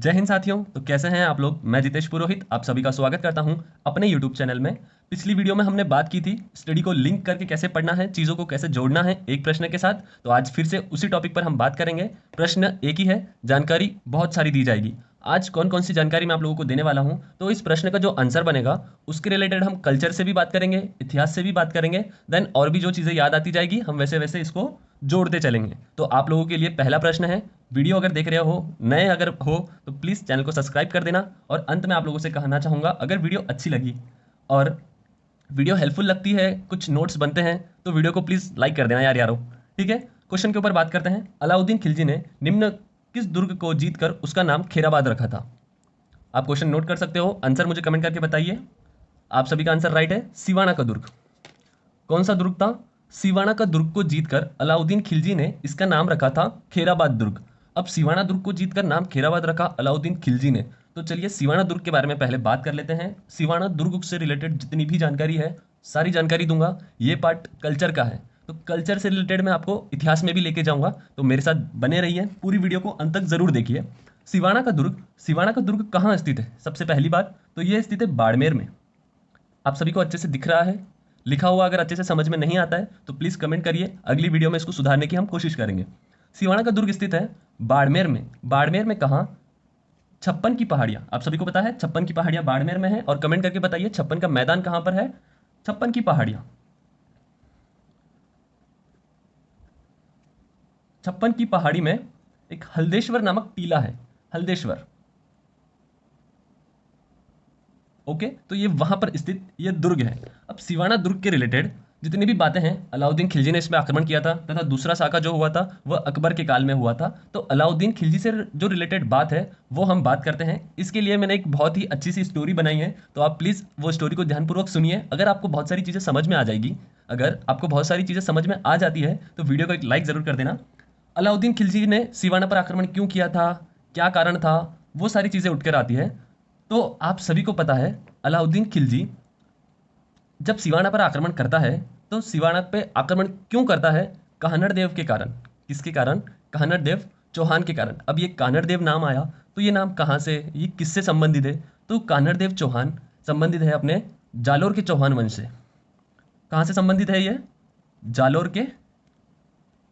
जय हिंद साथियों। तो कैसे हैं आप लोग। मैं जितेश पुरोहित आप सभी का स्वागत करता हूं अपने यूट्यूब चैनल में। पिछली वीडियो में हमने बात की थी स्टडी को लिंक करके कैसे पढ़ना है, चीज़ों को कैसे जोड़ना है एक प्रश्न के साथ। तो आज फिर से उसी टॉपिक पर हम बात करेंगे। प्रश्न एक ही है, जानकारी बहुत सारी दी जाएगी। आज कौन कौन सी जानकारी मैं आप लोगों को देने वाला हूं, तो इस प्रश्न का जो आंसर बनेगा उसके रिलेटेड हम कल्चर से भी बात करेंगे, इतिहास से भी बात करेंगे। देन और भी जो चीज़ें याद आती जाएगी हम वैसे वैसे इसको जोड़ते चलेंगे। तो आप लोगों के लिए पहला प्रश्न है। वीडियो अगर देख रहे हो, नए अगर हो, तो प्लीज़ चैनल को सब्सक्राइब कर देना। और अंत में आप लोगों से कहना चाहूँगा, अगर वीडियो अच्छी लगी और वीडियो हेल्पफुल लगती है, कुछ नोट्स बनते हैं, तो वीडियो को प्लीज़ लाइक कर देना यारो। ठीक है, क्वेश्चन के ऊपर बात करते हैं। अलाउद्दीन खिलजी ने निम्न किस दुर्ग को जीतकर उसका नाम खेराबाद रखा था। आप क्वेश्चन नोट कर सकते हो, आंसर मुझे कमेंट करके बताइए। आप सभी का आंसर राइट है, सिवाना का दुर्ग। कौन सा दुर्ग था? सिवाना का दुर्ग को जीतकर अलाउद्दीन खिलजी ने इसका नाम रखा था खेराबाद दुर्ग। अब सिवाना दुर्ग को जीतकर नाम खेराबाद रखा अलाउद्दीन खिलजी ने। तो चलिए सिवाना दुर्ग के बारे में पहले बात कर लेते हैं। सिवाना दुर्ग से रिलेटेड जितनी भी जानकारी है सारी जानकारी दूंगा। ये पार्ट कल्चर का है, तो कल्चर से रिलेटेड मैं आपको इतिहास में भी लेके जाऊंगा, तो मेरे साथ बने रहिए, पूरी वीडियो को अंत तक जरूर देखिए। सिवाना का दुर्ग कहाँ स्थित है? सबसे पहली बात तो ये स्थित है बाड़मेर में। आप सभी को अच्छे से दिख रहा है? लिखा हुआ अगर अच्छे से समझ में नहीं आता है तो प्लीज़ कमेंट करिए, अगली वीडियो में इसको सुधारने की हम कोशिश करेंगे। सिवाना का दुर्ग स्थित है बाड़मेर में। बाड़मेर में कहाँ? छप्पन की पहाड़ियाँ। आप सभी को पता है छप्पन की पहाड़ियाँ बाड़मेर में है, और कमेंट करके बताइए छप्पन का मैदान कहाँ पर है। छप्पन की पहाड़ियाँ, छप्पन की पहाड़ी में एक हल्देश्वर नामक टीला है, हल्देश्वर। ओके, तो ये वहां पर स्थित ये दुर्ग है। अब सिवाना दुर्ग के रिलेटेड जितनी भी बातें हैं, अलाउद्दीन खिलजी ने इसमें आक्रमण किया था, तथा दूसरा साका जो हुआ था वह अकबर के काल में हुआ था। तो अलाउद्दीन खिलजी से जो रिलेटेड बात है वो हम बात करते हैं। इसके लिए मैंने एक बहुत ही अच्छी सी स्टोरी बनाई है, तो आप प्लीज़ वो स्टोरी को ध्यानपूर्वक सुनिए। अगर आपको बहुत सारी चीज़ें समझ में आ जाएगी, अगर आपको बहुत सारी चीज़ें समझ में आ जाती है तो वीडियो को एक लाइक ज़रूर कर देना। अलाउद्दीन खिलजी ने सिवाना पर आक्रमण क्यों किया था, क्या कारण था, वो सारी चीज़ें उठकर आती है। तो आप सभी को पता है अलाउद्दीन खिलजी जब सिवाना पर आक्रमण करता है तो सिवाना पे आक्रमण क्यों करता है? कानड़ देव के कारण। किसके कारण? कानड़ देव चौहान के कारण। अब ये कानड़ देव नाम आया तो ये नाम कहाँ से, ये किससे संबंधित है? तो कानड़ देव चौहान संबंधित है अपने जालोर के चौहान वंश से। कहाँ से संबंधित है ये? जालोर के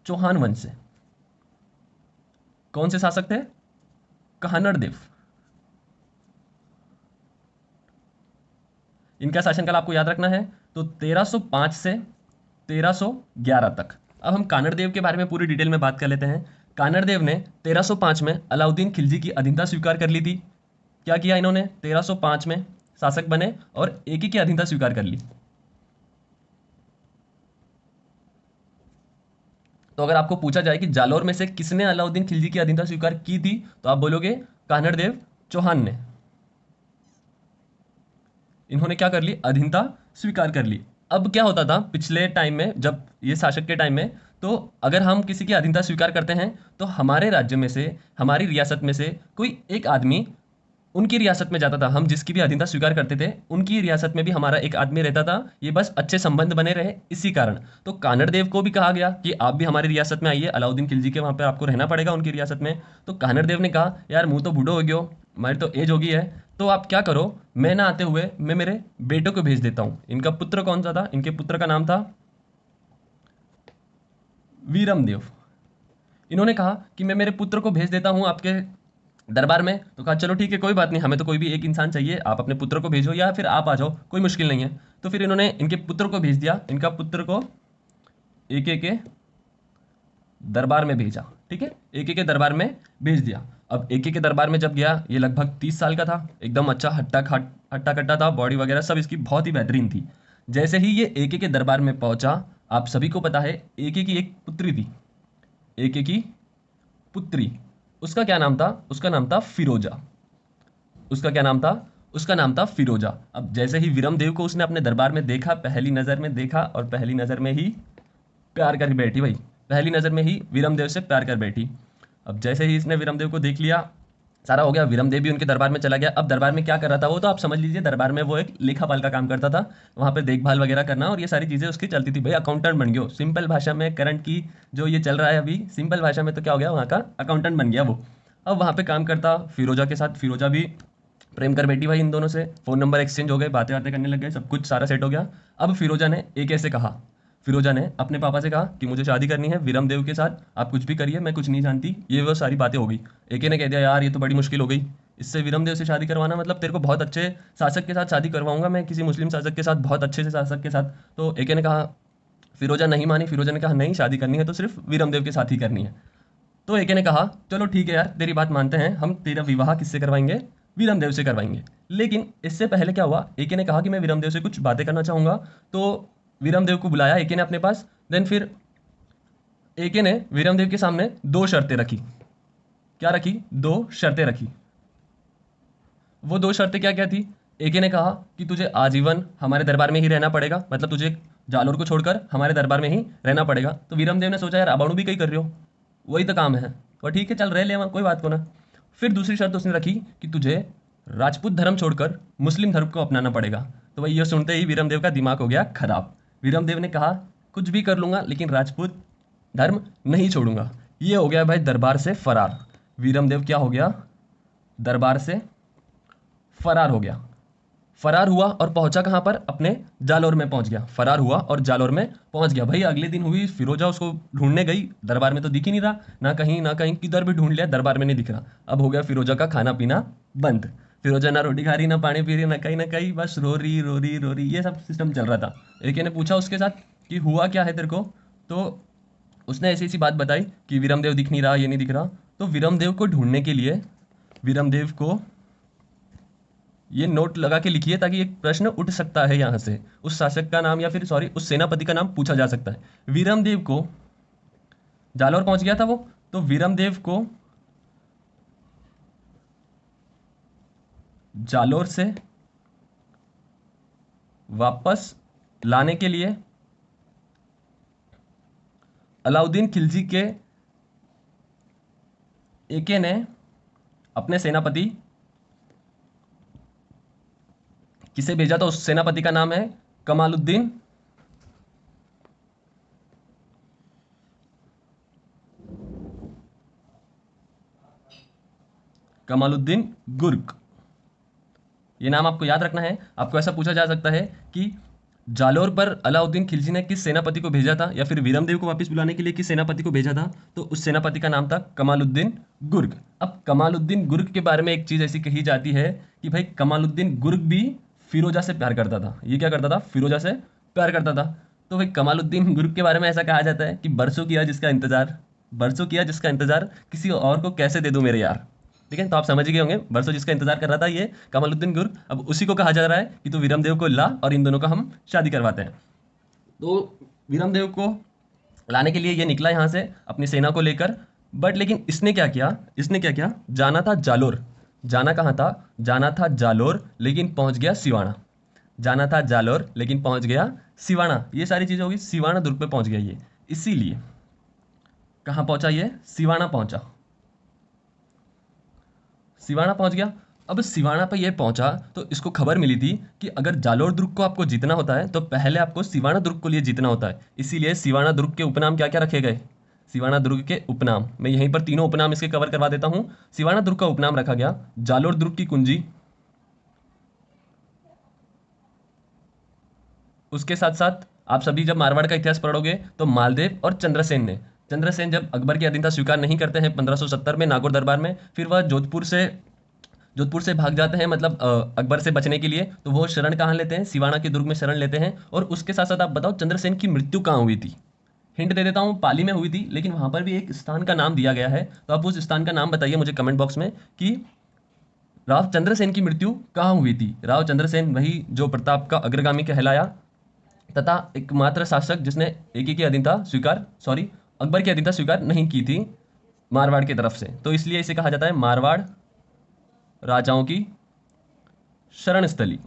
चौहान वंश से। कौन से शासक थे? कानड़ देव। इनका शासनकाल आपको याद रखना है, तो 1305 से 1311 तक। अब हम कानड़ देव के बारे में पूरी डिटेल में बात कर लेते हैं। कानड़ देव ने 1305 में अलाउद्दीन खिलजी की अधीनता स्वीकार कर ली थी। क्या किया इन्होंने? 1305 में शासक बने और एक ही की अधीनता स्वीकार कर ली। तो अगर आपको पूछा जाए कि जालोर में से किसने अलाउद्दीन खिलजी की अधीनता स्वीकार की थी, तो आप बोलोगे कानड़ देव चौहान ने। इन्होंने क्या कर ली? अधीनता स्वीकार कर ली। अब क्या होता था पिछले टाइम में, जब ये शासक के टाइम में, तो अगर हम किसी की अधीनता स्वीकार करते हैं तो हमारे राज्य में से, हमारी रियासत में से कोई एक आदमी उनकी रियासत में जाता था। हम जिसकी भी अधीनता स्वीकार करते थे उनकी रियासत में भी हमारा एक आदमी रहता था, ये बस अच्छे संबंध बने रहे इसी कारण। तो कानड़ देव को भी कहा गया कि आप भी हमारी रियासत में आइए, अलाउद्दीन खिलजी के वहाँ पर आपको रहना पड़ेगा उनकी रियासत में। तो कानड़ देव ने कहा यार मुँह तो बूढ़ो हो गयो, हमारी तो एज हो गई है, तो आप क्या करो, मैं ना आते हुए मैं मेरे बेटों को भेज देता हूँ। इनका पुत्र कौन सा था? इनके पुत्र का नाम था वीरमदेव। इन्होंने कहा कि मैं मेरे पुत्र को भेज देता हूँ आपके दरबार में। तो कहा चलो ठीक है, कोई बात नहीं, हमें तो कोई भी एक इंसान चाहिए, आप अपने पुत्र को भेजो या फिर आप आ जाओ, कोई मुश्किल नहीं है। तो फिर इन्होंने इनके पुत्र को भेज दिया, इनका पुत्र को एक एक के दरबार में भेजा। ठीक है, एक एक के दरबार में भेज दिया। अब एक एक के दरबार में जब गया, ये लगभग 30 साल का था, एकदम अच्छा हट्टा कट्टा था, बॉडी वगैरह सब इसकी बहुत ही बेहतरीन थी। जैसे ही ये एक एक के दरबार में पहुंचा, आप सभी को पता है एक एक की एक पुत्री थी, एक एक की पुत्री। उसका क्या नाम था? उसका नाम था फिरोजा। उसका क्या नाम था? उसका नाम था फिरोजा। अब जैसे ही विरमदेव को उसने अपने दरबार में देखा, पहली नज़र में देखा और पहली नज़र में ही प्यार कर बैठी भाई, पहली नज़र में ही विरमदेव से प्यार कर बैठी। अब जैसे ही इसने विरमदेव को देख लिया, सारा हो गया, विरमदेव भी उनके दरबार में चला गया। अब दरबार में क्या कर रहा था वो तो आप समझ लीजिए, दरबार में वो एक लेखापाल का काम करता था, वहाँ पे देखभाल वगैरह करना और ये सारी चीज़ें उसकी चलती थी। भाई अकाउंटेंट बन गया, सिंपल भाषा में करंट की जो ये चल रहा है अभी, सिंपल भाषा में तो क्या हो गया, वहाँ का अकाउंटेंट बन गया वो। अब वहाँ पे काम करता फिरोजा के साथ। फिरोजा भी प्रेम कर बैठी भाई इन दोनों से, फ़ोन नंबर एक्सचेंज हो गए, बातें बातें करने लग गए, सब कुछ सारा सेट हो गया। अब फिरोजा ने एक ऐसे कहा, फिरोजा ने अपने पापा से कहा कि मुझे शादी करनी है विरमदेव के साथ, आप कुछ भी करिए, मैं कुछ नहीं जानती। ये वो सारी बातें हो गई। एके ने कह दिया यार ये तो बड़ी मुश्किल हो गई, इससे विरमदेव से शादी करवाना मतलब तेरे को बहुत अच्छे शासक के साथ शादी करवाऊंगा मैं, किसी मुस्लिम शासक के साथ, बहुत अच्छे से शासक के साथ। तो एके ने कहा, फिरोजा नहीं मानी। फिरोजा ने कहा नहीं, शादी करनी है तो सिर्फ विरमदेव के साथ ही करनी है। तो एके ने कहा चलो ठीक है यार, तेरी बात मानते हैं, हम तेरा विवाह किससे करवाएंगे, विरमदेव से करवाएंगे। लेकिन इससे पहले क्या हुआ, एके ने कहा कि मैं विरमदेव से कुछ बातें करना चाहूंगा। तो विरमदेव को बुलाया एके ने अपने पास। देन फिर एके ने विरमदेव के सामने दो शर्तें रखी। क्या रखी? दो शर्तें रखी। वो दो शर्तें क्या क्या थी? एके ने कहा कि तुझे आजीवन हमारे दरबार में ही रहना पड़ेगा, मतलब तुझे जालोर को छोड़कर हमारे दरबार में ही रहना पड़ेगा। तो विरमदेव ने सोचा यार अबाणु भी कहीं कर रहे हो, वही तो काम है, और ठीक है चल रह ले वहाँ, कोई बात को ना। फिर दूसरी शर्त उसने रखी कि तुझे राजपूत धर्म छोड़कर मुस्लिम धर्म को अपनाना पड़ेगा। तो भाई ये सुनते ही विरमदेव का दिमाग हो गया खराब। विरमदेव ने कहा कुछ भी कर लूंगा लेकिन राजपूत धर्म नहीं छोड़ूंगा। ये हो गया भाई दरबार से फरार। विरमदेव क्या हो गया? दरबार से फरार हो गया। फरार हुआ और पहुंचा कहां पर? अपने जालोर में पहुंच गया। फरार हुआ और जालोर में पहुंच गया। भाई अगले दिन हुई, फिरोजा उसको ढूंढने गई, दरबार में तो दिख ही नहीं रहा, ना कहीं ना कहीं, किधर भी ढूंढ लिया, दरबार में नहीं दिख रहा। अब हो गया फिरोजा का खाना पीना बंद। फिरोजा ना रोटी खा रही, ना पानी पी रही, ना कहीं, बस रो रही रो रही रो रही, ये सब सिस्टम चल रहा था। एक ने पूछा उसके साथ कि हुआ क्या है तेरे को? तो उसने ऐसी ऐसी बात बताई कि विरमदेव दिख नहीं रहा, ये नहीं दिख रहा। तो विरमदेव को ढूंढने के लिए विरमदेव को ये नोट लगा के लिखिए, ताकि एक प्रश्न उठ सकता है यहाँ से, उस शासक का नाम या फिर सॉरी उस सेनापति का नाम पूछा जा सकता है। विरमदेव को, जालौर पहुंच गया था वो, तो विरमदेव को जालौर से वापस लाने के लिए अलाउद्दीन खिलजी के एके ने अपने सेनापति किसे भेजा? तो उस सेनापति का नाम है कमालुद्दीन कमालुद्दीन गुर्ग। ये नाम आपको याद रखना है। आपको ऐसा पूछा जा सकता है कि जालोर पर अलाउद्दीन खिलजी ने किस सेनापति को भेजा था, या फिर विरमदेव को वापस बुलाने के लिए किस सेनापति को भेजा था? तो उस सेनापति का नाम था कमालुद्दीन गुर्ग। अब कमालुद्दीन गुर्ग के बारे में एक चीज ऐसी कही जाती है कि भाई कमालुद्दीन गुर्ग भी फिरोजा से प्यार करता था। ये क्या करता था? फिरोजा से प्यार करता था। तो भाई कमालुद्दीन गुर्ग के बारे में ऐसा कहा जाता है कि बरसों किया जिसका इंतजार, बरसों किया जिसका इंतजार, किसी और को कैसे दे दूं मेरे यार। ठीक है, तो आप समझ ही गए होंगे, बरसों जिसका इंतजार कर रहा था ये कमालुद्दीन गुर्ग, अब उसी को कहा जा रहा है कि तू विरमदेव को ला और इन दोनों का हम शादी करवाते हैं। तो विरमदेव को लाने के लिए ये निकला यहाँ से अपनी सेना को लेकर। बट लेकिन इसने क्या किया? इसने क्या किया? जाना था जालोर। जाना कहाँ था? जाना था जालोर, लेकिन पहुंच गया सिवाना। जाना था जालोर लेकिन पहुंच गया सिवाना। ये सारी चीजें होगी, सिवाना दुर्ग पे पहुंच गया ये। इसीलिए कहाँ पहुंचा ये? सिवाना पहुंचा। सिवाना पहुंच गया। अब सिवाना पे ये पहुंचा तो इसको खबर मिली थी कि अगर जालोर दुर्ग को आपको जीतना होता है तो पहले आपको सिवाना दुर्ग को लिए जीतना होता है। इसीलिए सिवाना दुर्ग के उपनाम क्या क्या रखे गए? सिवाना दुर्ग के उपनाम, मैं यहीं पर तीनों उपनाम इसके कवर करवा देता हूं। सिवाना दुर्ग का उपनाम रखा गया जालोर दुर्ग की कुंजी, उसके साथ साथ आप सभी जब मारवाड़ का इतिहास पढ़ोगे तो मालदेव और चंद्रसेन ने, चंद्रसेन जब अकबर की अधीनता स्वीकार नहीं करते हैं 1570 में नागौर दरबार में, फिर वह जोधपुर से भाग जाते हैं, मतलब अकबर से बचने के लिए। तो वो शरण कहाँ लेते हैं? सिवाना के दुर्ग में शरण लेते हैं। और उसके साथ साथ आप बताओ चंद्रसेन की मृत्यु कहाँ हुई थी? हिंट दे देता हूँ, पाली में हुई थी, लेकिन वहां पर भी एक स्थान का नाम दिया गया है। तो आप उस स्थान का नाम बताइए मुझे कमेंट बॉक्स में कि राव चंद्रसेन की मृत्यु कहाँ हुई थी। राव चंद्रसेन वही जो प्रताप का अग्रगामी कहलाया तथा एकमात्र शासक जिसने एकी की अधीनता स्वीकार, सॉरी अकबर की अधीनता स्वीकार नहीं की थी मारवाड़ की तरफ से। तो इसलिए इसे कहा जाता है मारवाड़ राजाओं की शरण स्थली।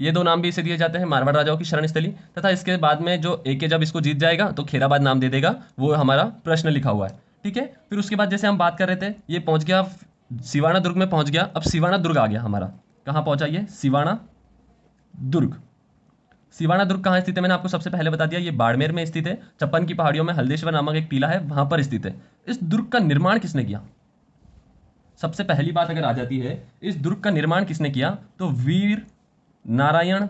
ये दो नाम भी इसे दिए जाते हैं, मारवाड़ राजाओं की शरण स्थली। तथा इसके बाद में जो एके जब इसको जीत जाएगा तो खेराबाद नाम दे देगा, वो हमारा प्रश्न लिखा हुआ है। ठीक है, फिर उसके बाद जैसे हम बात कर रहे थे, ये पहुंच गया सिवाना दुर्ग में पहुंच गया। अब सिवाना दुर्ग आ गया हमारा, कहाँ पहुंचा ये? सिवाना दुर्ग। सिवाना दुर्ग कहाँ स्थित है? मैंने आपको सबसे पहले बता दिया, ये बाड़मेर में स्थित है। 56 की पहाड़ियों में हल्देश्वर नामक एक टीला है, वहां पर स्थित है। इस दुर्ग का निर्माण किसने किया? सबसे पहली बात अगर आ जाती है, इस दुर्ग का निर्माण किसने किया, तो वीर नारायण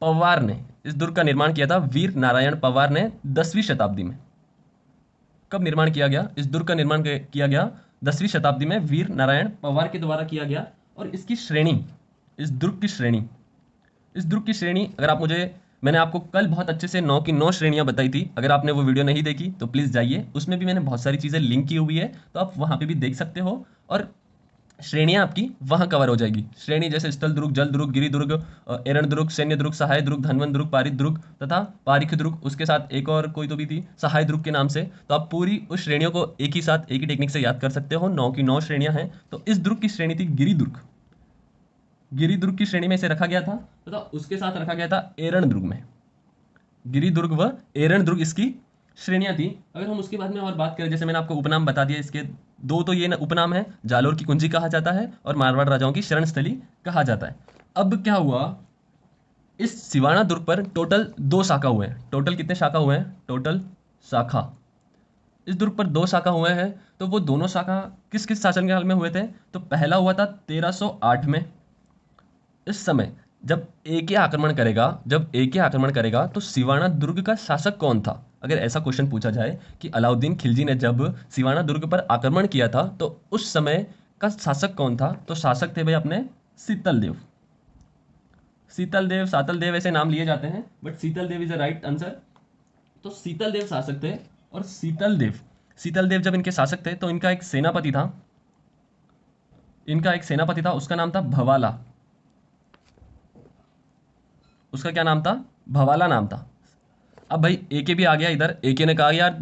पवार ने इस दुर्ग का निर्माण किया था। वीर नारायण पवार ने 10वीं शताब्दी में। कब निर्माण किया गया? इस दुर्ग का निर्माण किया गया 10वीं शताब्दी में वीर नारायण पवार के द्वारा किया गया। और इसकी श्रेणी, इस दुर्ग की श्रेणी, इस दुर्ग की श्रेणी अगर आप मैंने आपको कल बहुत अच्छे से 9 की 9 श्रेणियां बताई थी। अगर आपने वो वीडियो नहीं देखी तो प्लीज़ जाइए, उसमें भी मैंने बहुत सारी चीज़ें लिंक की हुई है, तो आप वहाँ पे भी देख सकते हो और श्रेणियां आपकी वहां कवर हो जाएगी। श्रेणी जैसे स्थल दुर्ग, जल दुर्ग, गिरी दुर्ग, एरण दुर्ग, सैन्य दुर्ग, सहाय दुर्ग, धनवन दुर्ग, पारित दुर्ग तथा पारिख दुर्ग, उसके साथ एक और कोई तो भी थी सहाय दुर्ग के नाम से। तो आप पूरी उस श्रेणियों को एक ही साथ एक ही टेक्निक से याद कर सकते हो। 9 की 9 श्रेणियां हैं। तो इस दुर्ग की श्रेणी थी गिरी दुर्ग। गिरी दुर्ग की श्रेणी में इसे रखा गया था तथा उसके साथ रखा गया था एरण दुर्ग में। गिरी दुर्ग व एरण दुर्ग इसकी श्रेणियां थी। अगर हम उसके बाद में और बात करें, जैसे मैंने आपको उपनाम बता दिया, इसके दो तो ये उपनाम है, जालोर की कुंजी कहा जाता है और मारवाड़ राजाओं की शरण स्थली कहा जाता है। अब क्या हुआ, इस सिवाना दुर्ग पर टोटल 2 शाखा हुए हैं। टोटल कितने शाखा हुए हैं? टोटल शाखा इस दुर्ग पर 2 शाखा हुए हैं। तो वो दोनों शाखा किस किस शासनकाल में हुए थे? तो पहला हुआ था 1308 में। इस समय जब एके आक्रमण करेगा तो सिवाना दुर्ग का शासक कौन था? अगर ऐसा क्वेश्चन पूछा जाए कि अलाउद्दीन खिलजी ने जब सिवाना दुर्ग पर आक्रमण किया था तो उस समय का शासक कौन था? तो शासक थे भाई अपने शीतल देव। शीतल देव, सातल देव ऐसे नाम लिए जाते हैं, but Sheetal Dev is a right answer. तो शीतल देव शासक थे। और शीतल देव जब इनके शासक थे तो इनका एक सेनापति था, उसका नाम था भवाला। उसका क्या नाम था? भवाला नाम था। अब भाई एके भी आ गया इधर। एके ने कहा यार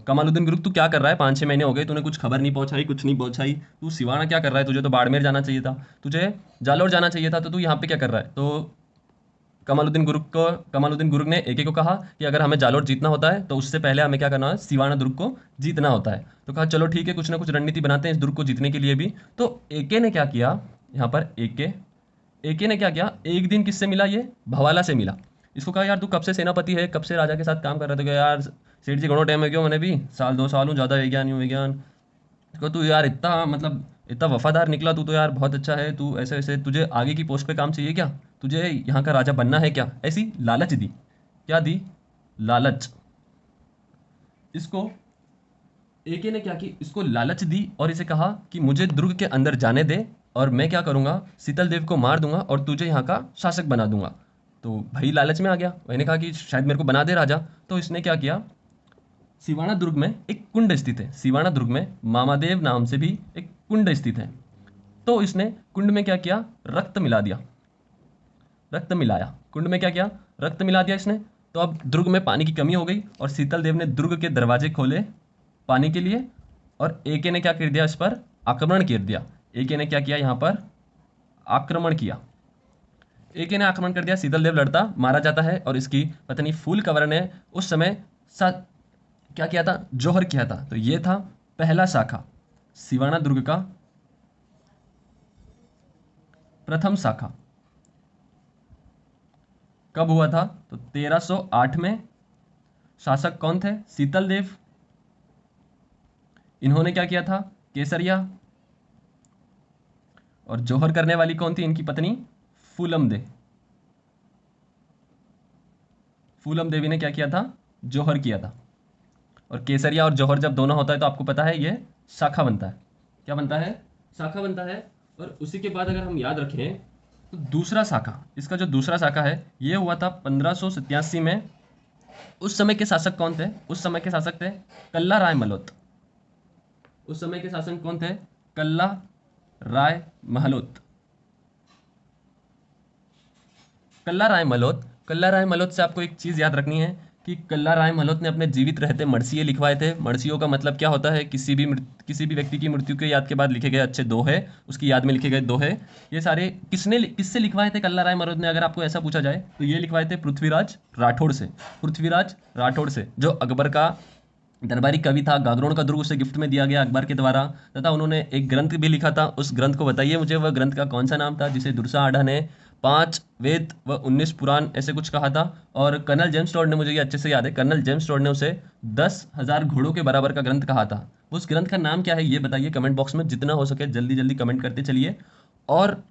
कमालुद्दीन गुरुक तू क्या कर रहा है, 5-6 महीने हो गए, तूने कुछ खबर नहीं पहुंचाई, कुछ नहीं पहुंचाई, तू सिवाना क्या कर रहा है? तुझे तो बाड़मेर जाना चाहिए था, तुझे जालौर जाना चाहिए था, तो तू यहाँ पे क्या कर रहा है? तो कमालुद्दीन गुरुक ने एके को कहा कि अगर हमें जालौर जीतना होता है तो उससे पहले हमें क्या करना है? सिवाना दुर्ग को जीतना होता है। तो कहा चलो ठीक है, कुछ ना कुछ रणनीति बनाते हैं इस दुर्ग को जीतने के लिए भी। तो एके ने क्या किया यहाँ पर? एके ने क्या किया, एक दिन किससे मिला? ये भवाला से मिला। इसको कहा यार तू कब से सेनापति है, कब से राजा के साथ काम कर रहा था? यार सेठ जी घणो टाइम है क्यों, मैंने भी 1-2 साल हूँ, ज़्यादा विज्ञान नहीं हूँ विज्ञान। इसको तू यार इतना वफादार निकला, तू तो यार बहुत अच्छा है, तू ऐसे ऐसे, तुझे आगे की पोस्ट पे काम चाहिए क्या? तुझे यहाँ का राजा बनना है क्या? ऐसी लालच दी। क्या दी? लालच। इसको एके ने क्या की, इसको लालच दी और इसे कहा कि मुझे दुर्ग के अंदर जाने दे और मैं क्या करूंगा, शीतल देव को मार दूंगा और तुझे यहाँ का शासक बना दूंगा। तो भाई लालच में आ गया, मैंने कहा कि शायद मेरे को बना दे राजा। तो इसने क्या किया, सिवाना दुर्ग में एक कुंड स्थित है, सिवाना दुर्ग में मामादेव नाम से भी एक कुंड स्थित है। तो इसने कुंड में क्या किया, रक्त मिला दिया, रक्त मिलाया। कुंड में क्या किया, रक्त मिला दिया इसने। तो अब दुर्ग में पानी की कमी हो गई और शीतल देव ने दुर्ग के दरवाजे खोले पानी के लिए और एके ने क्या कर दिया, इस पर आक्रमण कर दिया। एके ने क्या किया, यहाँ पर आक्रमण किया। एके ने आक्रमण कर दिया, शीतल देव लड़ता मारा जाता है और इसकी पत्नी फूल कंवर ने उस समय क्या किया था, जौहर किया था। तो ये था पहला शाखा, सिवाना दुर्ग का प्रथम शाखा। कब हुआ था? तो 1308 में। शासक कौन थे? शीतल देव। इन्होंने क्या किया था, केसरिया। और जौहर करने वाली कौन थी? इनकी पत्नी फूलम दे। फूलम देवी ने क्या किया था, जौहर किया था। और केसरिया और जौहर जब दोनों होता है तो आपको पता है ये शाखा बनता है। क्या बनता है? शाखा बनता है। और उसी के बाद अगर हम याद रखें तो दूसरा शाखा, इसका जो दूसरा शाखा है ये हुआ था 1587 में। उस समय के शासक कौन थे? उस समय के शासक थे कल्ला राय मलोत। उस समय के शासक कौन थे? कल्ला राय महलोत। कल्ला राय मलोत से आपको एक चीज़ याद रखनी है कि कल्ला राय महलोत ने अपने जीवित रहते मर्सिये लिखवाए थे। मर्सियों का मतलब क्या होता है, किसी भी व्यक्ति की मृत्यु के याद के बाद लिखे गए अच्छे दोहे, उसकी याद में लिखे गए दोहे। ये सारे किससे लिखवाए थे कल्ला राय महलोत ने? अगर आपको ऐसा पूछा जाए तो ये लिखवाए थे पृथ्वीराज राठौड़ से, जो अकबर का दरबारी कवि था। गागरोन का दुर्ग उसे गिफ्ट में दिया गया अकबर के द्वारा। तथा उन्होंने एक ग्रंथ भी लिखा था। उस ग्रंथ को बताइए मुझे, वह ग्रंथ का कौन सा नाम था जिसे दुर्सा आढ़ा ने 5 वेद व 19 पुराण ऐसे कुछ कहा था। और कर्नल जेम्स टॉड ने, मुझे ये अच्छे से याद है, कर्नल जेम्स टॉड ने उसे 10,000 घोड़ों के बराबर का ग्रंथ कहा था। उस ग्रंथ का नाम क्या है ये बताइए कमेंट बॉक्स में, जितना हो सके जल्दी जल्दी कमेंट करते चलिए। और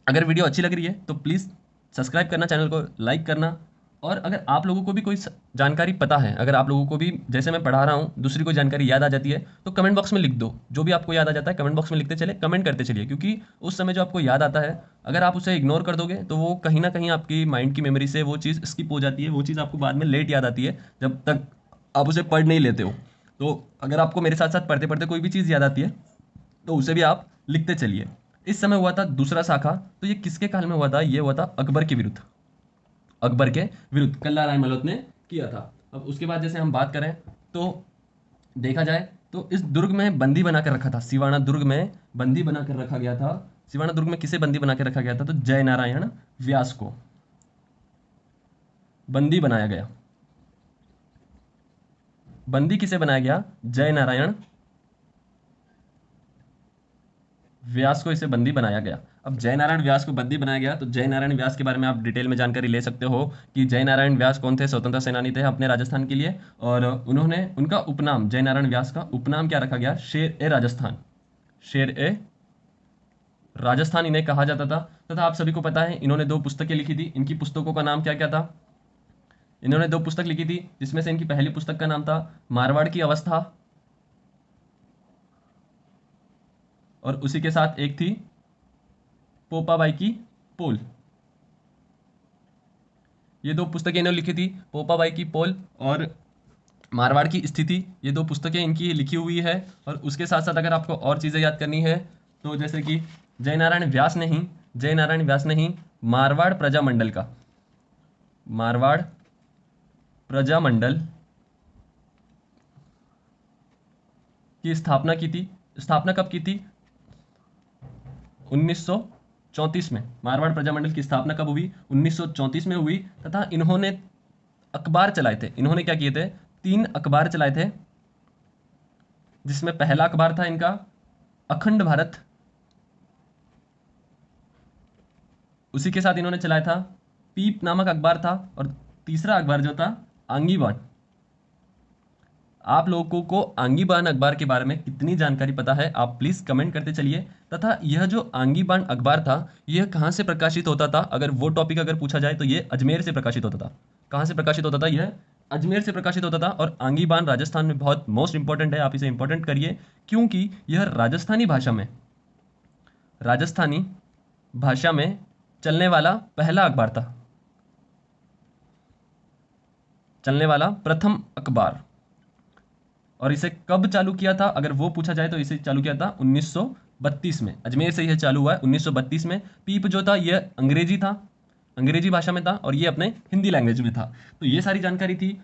अगर वीडियो अच्छी लग रही है तो प्लीज़ सब्सक्राइब करना, चैनल को लाइक करना। और अगर आप लोगों को भी कोई जानकारी पता है, अगर आप लोगों को भी जैसे मैं पढ़ा रहा हूँ दूसरी कोई जानकारी याद आ जाती है, तो कमेंट बॉक्स में लिख दो। जो भी आपको याद आ जाता है कमेंट बॉक्स में लिखते चले, कमेंट करते चलिए, क्योंकि उस समय जो आपको याद आता है अगर आप उसे इग्नोर कर दोगे तो वो कहीं ना कहीं आपकी माइंड की मेमोरी से वो चीज़ स्किप हो जाती है। वो चीज़ आपको बाद में लेट याद आती है जब तक आप उसे पढ़ नहीं लेते हो। तो अगर आपको मेरे साथ साथ पढ़ते पढ़ते कोई भी चीज़ याद आती है तो उसे भी आप लिखते चलिए। इस समय हुआ था दूसरा शाखा, तो ये किसके काल में हुआ था? ये हुआ था अकबर के विरुद्ध। अकबर के विरुद्ध कल्ला राय मलोत ने किया था। अब उसके बाद जैसे हम बात करें तो देखा जाए तो इस दुर्ग में बंदी बना कर रखा था, सिवाना दुर्ग में बंदी बना कर रखा गया था। सिवाना दुर्ग में किसे बंदी बना कर रखा गया था? तो जय नारायण व्यास को बंदी बनाया गया। बंदी किसे बनाया गया? जय नारायण व्यास को इसे बंदी बनाया गया। अब जय नारायण व्यास को बंदी बनाया गया, तो जय नारायण व्यास के बारे में आप डिटेल में जानकारी ले सकते हो कि जय नारायण व्यास कौन थे? स्वतंत्रता सेनानी थे अपने राजस्थान के लिए। और उन्होंने, उनका उपनाम, जय नारायण व्यास का उपनाम क्या रखा गया? शेर ए राजस्थान। शेर ए राजस्थान इन्हें कहा जाता था। तथा आप सभी को पता है इन्होंने 2 पुस्तकें लिखी थी। इनकी पुस्तकों का नाम क्या क्या था? इन्होंने 2 पुस्तक लिखी थी, जिसमें से इनकी पहली पुस्तक का नाम था मारवाड़ की अवस्था, और उसी के साथ एक थी पोपाबाई की पोल। ये 2 पुस्तकें इन्होंने लिखी थी, पोपाबाई की पोल और मारवाड़ की स्थिति। ये 2 पुस्तकें इनकी लिखी हुई है। और उसके साथ साथ अगर आपको और चीज़ें याद करनी है तो जैसे कि जय नारायण व्यास ने ही मारवाड़ प्रजामंडल का, मारवाड़ प्रजामंडल की स्थापना की थी। स्थापना कब की थी? 1934 में। मारवाड़ प्रजामंडल की स्थापना कब हुई? 1934 में हुई। तथा इन्होंने अखबार चलाए थे। इन्होंने क्या किए थे? 3 अखबार चलाए थे, जिसमें पहला अखबार था इनका अखंड भारत। उसी के साथ इन्होंने चलाया था पीप नामक अखबार था। और तीसरा अखबार जो था आंगी बाण। आप लोगों को आंगी बाण अखबार के बारे में कितनी जानकारी पता है आप प्लीज कमेंट करते चलिए। तथा यह जो आंगी बाण अखबार था यह कहाँ से प्रकाशित होता था? अगर वो टॉपिक अगर पूछा जाए तो ये अजमेर से प्रकाशित होता था। कहाँ से प्रकाशित होता था? यह अजमेर से प्रकाशित होता था। और आंगी बाण राजस्थान में बहुत मोस्ट इंपॉर्टेंट है, आप इसे इंपॉर्टेंट करिए, क्योंकि यह राजस्थानी भाषा में चलने वाला पहला अखबार था, चलने वाला प्रथम अखबार। और इसे कब चालू किया था अगर वो पूछा जाए तो इसे चालू किया था 1932 में। अजमेर से यह चालू हुआ है 1932 में। पीप जो था यह अंग्रेजी था, अंग्रेजी भाषा में था, और ये अपने हिंदी लैंग्वेज में था। तो ये सारी जानकारी थी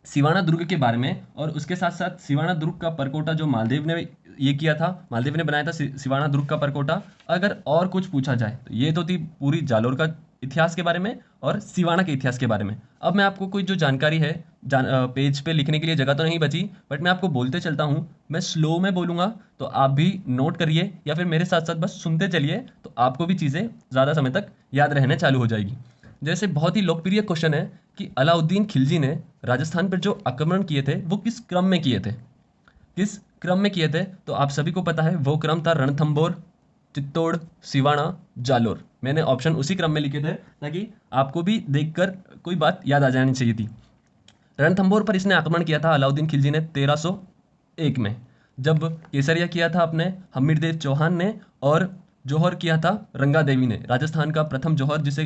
सिवाना दुर्ग के बारे में। और उसके साथ साथ सिवाना दुर्ग का परकोटा जो मालदेव ने ये किया था, मालदेव ने बनाया था सिवाना दुर्ग का परकोटा। अगर और कुछ पूछा जाए तो ये तो थी पूरी जालोर का इतिहास के बारे में और सिवाना के इतिहास के बारे में। अब मैं आपको कोई जो जानकारी है पेज पे लिखने के लिए जगह तो नहीं बची, बट मैं आपको बोलते चलता हूँ। मैं स्लो में बोलूँगा तो आप भी नोट करिए या फिर मेरे साथ साथ बस सुनते चलिए, तो आपको भी चीज़ें ज़्यादा समय तक याद रहने चालू हो जाएगी। जैसे बहुत ही लोकप्रिय क्वेश्चन है कि अलाउद्दीन खिलजी ने राजस्थान पर जो आक्रमण किए थे वो किस क्रम में किए थे? किस क्रम में किए थे? तो आप सभी को पता है वो क्रम था रणथंबोर, चित्तौड़, सिवाना, जालोर। मैंने ऑप्शन उसी क्रम में लिखे थे ताकि आपको भी देखकर कोई बात याद आ जानी चाहिए थी। रणथंबोर पर इसने आक्रमण किया था अलाउद्दीन खिलजी ने 1301 में, जब केसरिया किया था अपने हमीरदेव चौहान ने, और जौहर किया था रंगा देवी ने। राजस्थान का प्रथम जौहर जिसे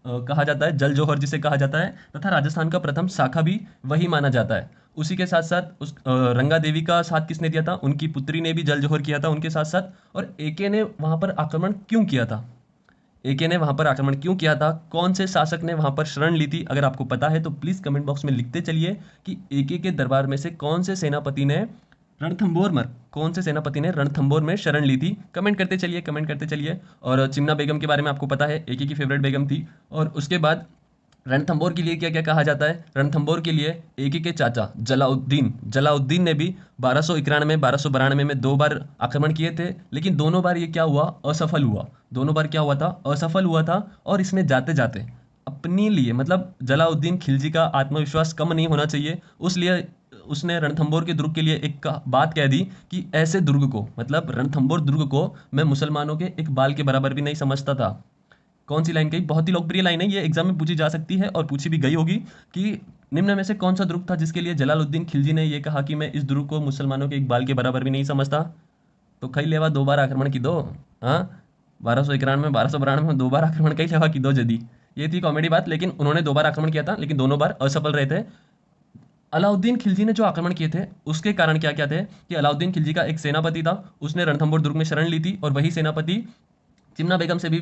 कहा जाता है, जल जौहर जिसे कहा जाता है, तथा राजस्थान का प्रथम शाखा भी वही माना जाता है। उसी के साथ साथ उस रंगा देवी का साथ किसने दिया था? उनकी पुत्री ने भी जल जौहर किया था उनके साथ साथ। और एके ने वहां पर आक्रमण क्यों किया था? एके ने वहां पर आक्रमण क्यों किया था? कौन से शासक ने वहां पर शरण ली थी? अगर आपको पता है तो प्लीज कमेंट बॉक्स में लिखते चलिए कि एके के दरबार में से कौन से सेनापति ने रणथंबोर में शरण ली थी? कमेंट करते चलिए, कमेंट करते चलिए। और चिमना बेगम के बारे में आपको पता है, एके की फेवरेट बेगम थी। और उसके बाद रणथंभौर के लिए क्या क्या कहा जाता है? रणथंभौर के लिए एके के चाचा जलाउद्दीन जलाउद्दीन ने भी 1291 1292 में 2 बार आक्रमण किए थे, लेकिन दोनों बार ये क्या हुआ? असफल हुआ। दोनों बार क्या हुआ था? असफल हुआ था। और इसने जाते जाते अपने लिए, मतलब जलाउद्दीन खिलजी का आत्मविश्वास कम नहीं होना चाहिए, उसलिए उसने रणथंभौर के दुर्ग के लिए एक बात कह दी कि ऐसे दुर्ग को, मतलब रणथंभौर दुर्ग को मैं मुसलमानों के एक बाल के बराबर भी नहीं समझता था। कौन सी लाइन कही? बहुत ही लोकप्रिय लाइन है, ये एग्जाम में पूछी जा सकती है और पूछी भी गई होगी कि निम्न में से कौन सा दुर्ग था जिसके लिए जलालुद्दीन खिलजी ने ये कहा कि मैं इस दुर्ग को मुसलमानों के एक बाल के बराबर भी नहीं समझता? तो कई लेवा 2 बार आक्रमण की दो। हाँ, 1291 1292 में 2 बार आक्रमण कई लेवा की दो जदी। ये थी कॉमेडी बात, लेकिन उन्होंने 2 बार आक्रमण किया था, लेकिन दोनों बार असफल रहे थे। अलाउद्दीन खिलजी ने जो आक्रमण किए थे उसके कारण क्या क्या थे कि अलाउद्दीन खिलजी का एक सेनापति था, उसने रणथंभौर दुर्ग में शरण ली थी, और वही सेनापति चिमना बेगम से भी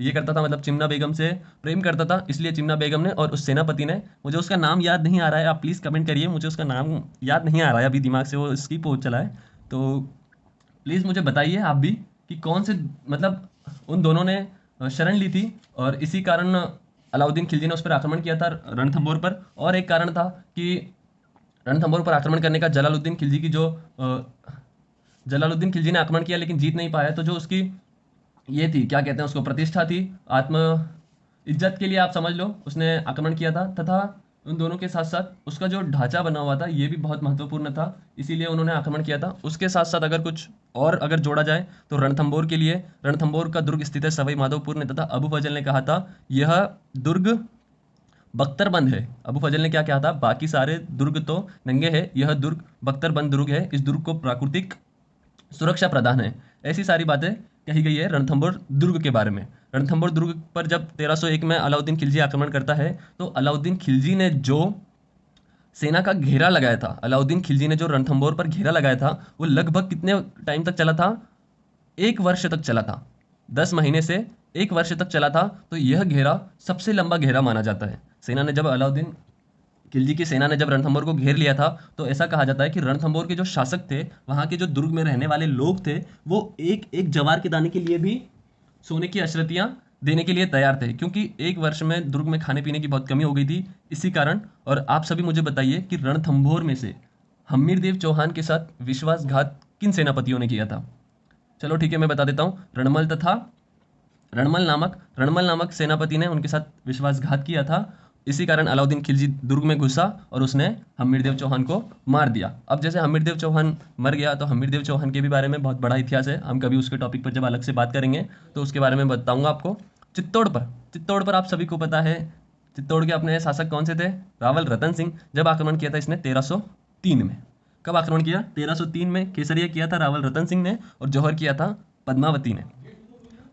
ये करता था, मतलब चिमना बेगम से प्रेम करता था, इसलिए चिमना बेगम ने और उस सेनापति ने, मुझे उसका नाम याद नहीं आ रहा है, आप प्लीज़ कमेंट करिए, मुझे उसका नाम याद नहीं आ रहा है अभी दिमाग से, वो स्किप हो चला है, तो प्लीज़ मुझे बताइए आप भी कि कौन से, मतलब उन दोनों ने शरण ली थी और इसी कारण अलाउद्दीन खिलजी ने उस पर आक्रमण किया था रणथंभौर पर। और एक कारण था कि रणथंभौर पर आक्रमण करने का जलालुद्दीन खिलजी की जो जलालुद्दीन खिलजी ने आक्रमण किया लेकिन जीत नहीं पाया, तो जो उसकी ये थी, क्या कहते हैं उसको, प्रतिष्ठा थी, आत्म इज्जत के लिए आप समझ लो, उसने आक्रमण किया था। तथा उन दोनों के साथ साथ उसका जो ढांचा बना हुआ था ये भी बहुत महत्वपूर्ण था, इसीलिए उन्होंने आक्रमण किया था। उसके साथ साथ अगर कुछ और अगर जोड़ा जाए तो रणथंभौर के लिए, रणथंभौर का दुर्ग स्थित है सवाई माधोपुर में, तथा अबू फजल ने कहा था यह दुर्ग बख्तरबंद है। अबू फजल ने क्या कहा था? बाकी सारे दुर्ग तो नंगे हैं, यह दुर्ग बख्तरबंद दुर्ग है, इस दुर्ग को प्राकृतिक सुरक्षा प्रदान है। ऐसी सारी बातें कही गई है रणथंभौर दुर्ग के बारे में। रणथंभौर दुर्ग पर जब 1301 में अलाउद्दीन खिलजी आक्रमण करता है, तो अलाउद्दीन खिलजी ने जो सेना का घेरा लगाया था, अलाउद्दीन खिलजी ने जो रणथंभौर पर घेरा लगाया था, वो लगभग कितने टाइम तक चला था? 1 वर्ष तक चला था। 10 महीने से 1 वर्ष तक चला था। तो यह घेरा सबसे लंबा घेरा माना जाता है। सेना ने जब अलाउद्दीन खिलजी की सेना ने जब रणथंभौर को घेर लिया था, तो ऐसा कहा जाता है कि रणथंभौर के जो शासक थे, वहाँ के जो दुर्ग में रहने वाले लोग थे, वो एक एक जवार के दाने के लिए भी सोने की अशरतियाँ देने के लिए तैयार थे, क्योंकि 1 वर्ष में दुर्ग में खाने पीने की बहुत कमी हो गई थी इसी कारण। और आप सभी मुझे बताइए कि रणथंभौर में से हम्मीरदेव चौहान के साथ विश्वासघात किन सेनापतियों ने किया था? चलो ठीक है, मैं बता देता हूँ। रणमल नामक सेनापति ने उनके साथ विश्वासघात किया था। इसी कारण अलाउद्दीन खिलजी दुर्ग में घुसा और उसने हम्मीरदेव चौहान को मार दिया। अब जैसे हम्मीरदेव चौहान मर गया, तो हम्मीरदेव चौहान के भी बारे में बहुत बड़ा इतिहास है, हम कभी उसके टॉपिक पर जब अलग से बात करेंगे तो उसके बारे में बताऊंगा आपको। चित्तौड़ पर आप सभी को पता है, चित्तौड़ के अपने शासक कौन से थे? रावल रतन सिंह। जब आक्रमण किया था इसने 1303 में। कब आक्रमण किया? 1303 में। केसरिया किया था रावल रतन सिंह ने और जौहर किया था पद्मावती ने।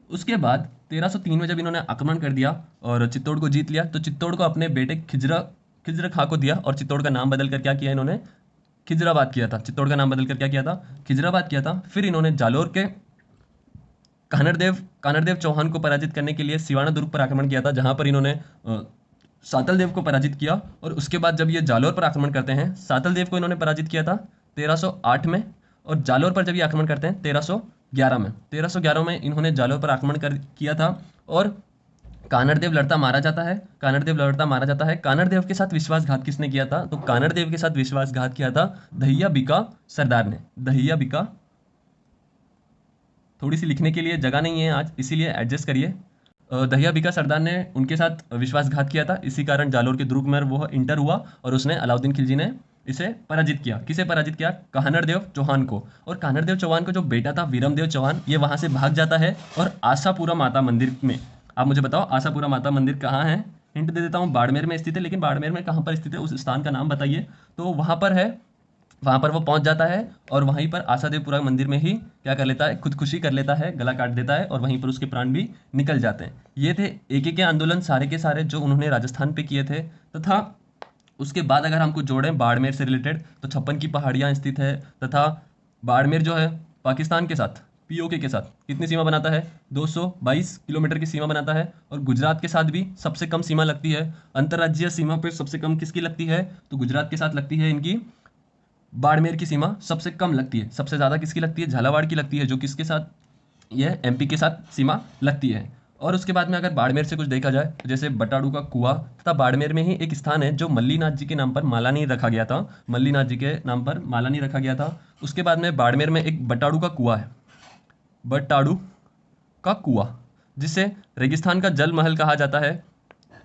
उसके बाद 1303 में जब इन्होंने आक्रमण कर दिया और चित्तौड़ को जीत लिया, तो चित्तौड़ को अपने बेटे खिज्र खां को दिया और चित्तौड़ का नाम बदल कर क्या किया इन्होंने? खिजराबाद किया था। चित्तौड़ का नाम बदल कर क्या किया था? खिजराबाद किया था। फिर इन्होंने जालोर के कानरदेव चौहान को पराजित करने के लिए सिवाना दुर्ग पर आक्रमण किया था, जहां पर इन्होंने सातल देव को पराजित किया। और उसके बाद जब ये जालोर पर आक्रमण करते हैं, सातल देव को इन्होंने पराजित किया था 1308 में, और जालोर पर जब ये आक्रमण करते हैं 1311 में इन्होंने जालोर पर आक्रमण किया था। और कानरदेव लड़ता मारा जाता है। कानरदेव के साथ विश्वासघात किसने किया था? तो कानरदेव के साथ विश्वासघात किया था दहिया बिका सरदार ने। दहिया बिका, थोड़ी सी लिखने के लिए जगह नहीं है आज, इसीलिए एडजस्ट करिए। दहिया बिका सरदार ने उनके साथ विश्वासघात किया था, इसी कारण जालोर के दुर्ग में वो इंटर हुआ और उसने अलाउद्दीन खिलजी ने इसे पराजित किया। किसे पराजित किया? कानरदेव चौहान को। और कानरदेव चौहान को जो बेटा था वीरमदेव चौहान, ये वहां से भाग जाता है और आशापुरा माता मंदिर में, आप मुझे बताओ आशापुरा माता मंदिर कहाँ है? हिंट दे देता हूँ, बाड़मेर में स्थित है, लेकिन बाड़मेर में कहाँ पर स्थित है उस स्थान का नाम बताइए। तो वहाँ पर है, वहाँ पर वो पहुँच जाता है और वहीं पर आशादेवपुरा मंदिर में ही क्या कर लेता है? खुदकुशी कर लेता है, गला काट देता है और वहीं पर उसके प्राण भी निकल जाते हैं। ये थे एके के आंदोलन सारे के सारे जो उन्होंने राजस्थान पे किए थे। तथा उसके बाद अगर हमको जोड़ें बाड़मेर से रिलेटेड, तो 56 की पहाड़ियाँ स्थित है। तथा बाड़मेर जो है पाकिस्तान के साथ, पीओके के साथ कितनी सीमा बनाता है? 222 किलोमीटर की सीमा बनाता है। और गुजरात के साथ भी सबसे कम सीमा लगती है। अंतर्राज्यीय सीमा पर सबसे कम किसकी लगती है? तो गुजरात के साथ लगती है इनकी। बाड़मेर की सीमा सबसे कम लगती है, सबसे ज़्यादा किसकी लगती है? झालावाड़ की लगती है, जो किसके साथ? यह एमपी के साथ सीमा लगती है। और उसके बाद में अगर बाड़मेर से कुछ देखा जाए तो जैसे बटाड़ू का कुआं तथा बाड़मेर में ही एक स्थान है जो मल्लीनाथ जी के नाम पर मालानी रखा गया था, मल्लीनाथ जी के नाम पर मालानी रखा गया था। उसके बाद में बाड़मेर में एक बटाड़ू का कुआं है, बटाड़ू का कुआं, जिसे रेगिस्तान का जल महल कहा जाता है।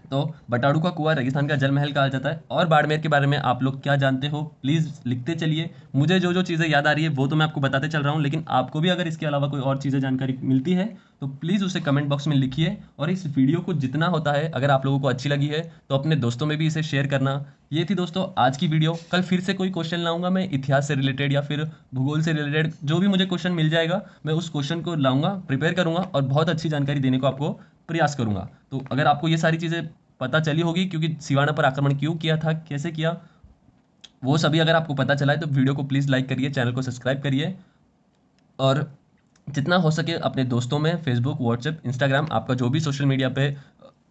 तो बटाड़ू का कुआं रेगिस्तान का जल महल कहा जाता है। और बाड़मेर के बारे में आप लोग क्या जानते हो प्लीज़ लिखते चलिए। मुझे जो जो चीज़ें याद आ रही है वो तो मैं आपको बताते चल रहा हूँ, लेकिन आपको भी अगर इसके अलावा कोई और चीज़ें जानकारी मिलती है तो प्लीज़ उसे कमेंट बॉक्स में लिखिए। और इस वीडियो को जितना होता है अगर आप लोगों को अच्छी लगी है तो अपने दोस्तों में भी इसे शेयर करना। ये थी दोस्तों आज की वीडियो। कल फिर से कोई क्वेश्चन लाऊंगा मैं इतिहास से रिलेटेड या फिर भूगोल से रिलेटेड, जो भी मुझे क्वेश्चन मिल जाएगा मैं उस क्वेश्चन को लाऊंगा, प्रिपेयर करूंगा और बहुत अच्छी जानकारी देने को आपको प्रयास करूंगा। तो अगर आपको ये सारी चीज़ें पता चली होगी क्योंकि सिवाना पर आक्रमण क्यों किया था, कैसे किया, वो सभी अगर आपको पता चला है तो वीडियो को प्लीज़ लाइक करिए, चैनल को सब्सक्राइब करिए और जितना हो सके अपने दोस्तों में फेसबुक, व्हाट्सएप, इंस्टाग्राम, आपका जो भी सोशल मीडिया पे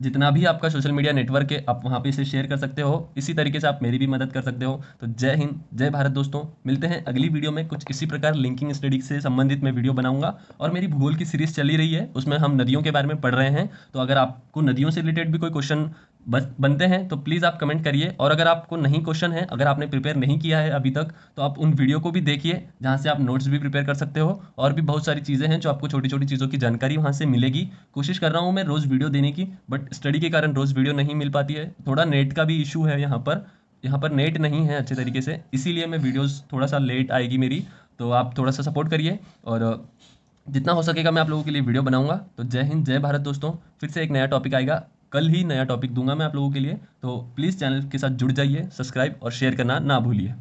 जितना भी आपका सोशल मीडिया नेटवर्क है आप वहाँ पे इसे शेयर कर सकते हो। इसी तरीके से आप मेरी भी मदद कर सकते हो। तो जय हिंद, जय भारत दोस्तों। मिलते हैं अगली वीडियो में। कुछ इसी प्रकार लिंकिंग स्टडी से संबंधित मैं वीडियो बनाऊंगा। और मेरी भूगोल की सीरीज चली रही है, उसमें हम नदियों के बारे में पढ़ रहे हैं। तो अगर आपको नदियों से रिलेटेड भी कोई क्वेश्चन बनते हैं तो प्लीज़ आप कमेंट करिए। और अगर आपको नहीं क्वेश्चन है, अगर आपने प्रिपेयर नहीं किया है अभी तक, तो आप उन वीडियो को भी देखिए जहाँ से आप नोट्स भी प्रिपेयर कर सकते हो। और भी बहुत सारी चीज़ें हैं जो आपको छोटी छोटी चीज़ों की जानकारी वहाँ से मिलेगी। कोशिश कर रहा हूँ मैं रोज़ वीडियो देने की, बट स्टडी के कारण रोज़ वीडियो नहीं मिल पाती है। थोड़ा नेट का भी इशू है यहाँ पर नेट नहीं है अच्छे तरीके से, इसीलिए मैं वीडियोज़ थोड़ा सा लेट आएगी मेरी। तो आप थोड़ा सा सपोर्ट करिए और जितना हो सकेगा मैं आप लोगों के लिए वीडियो बनाऊंगा। तो जय हिंद, जय भारत दोस्तों। फिर से एक नया टॉपिक आएगा, कल ही नया टॉपिक दूंगा मैं आप लोगों के लिए। तो प्लीज़ चैनल के साथ जुड़ जाइए, सब्सक्राइब और शेयर करना ना भूलिए।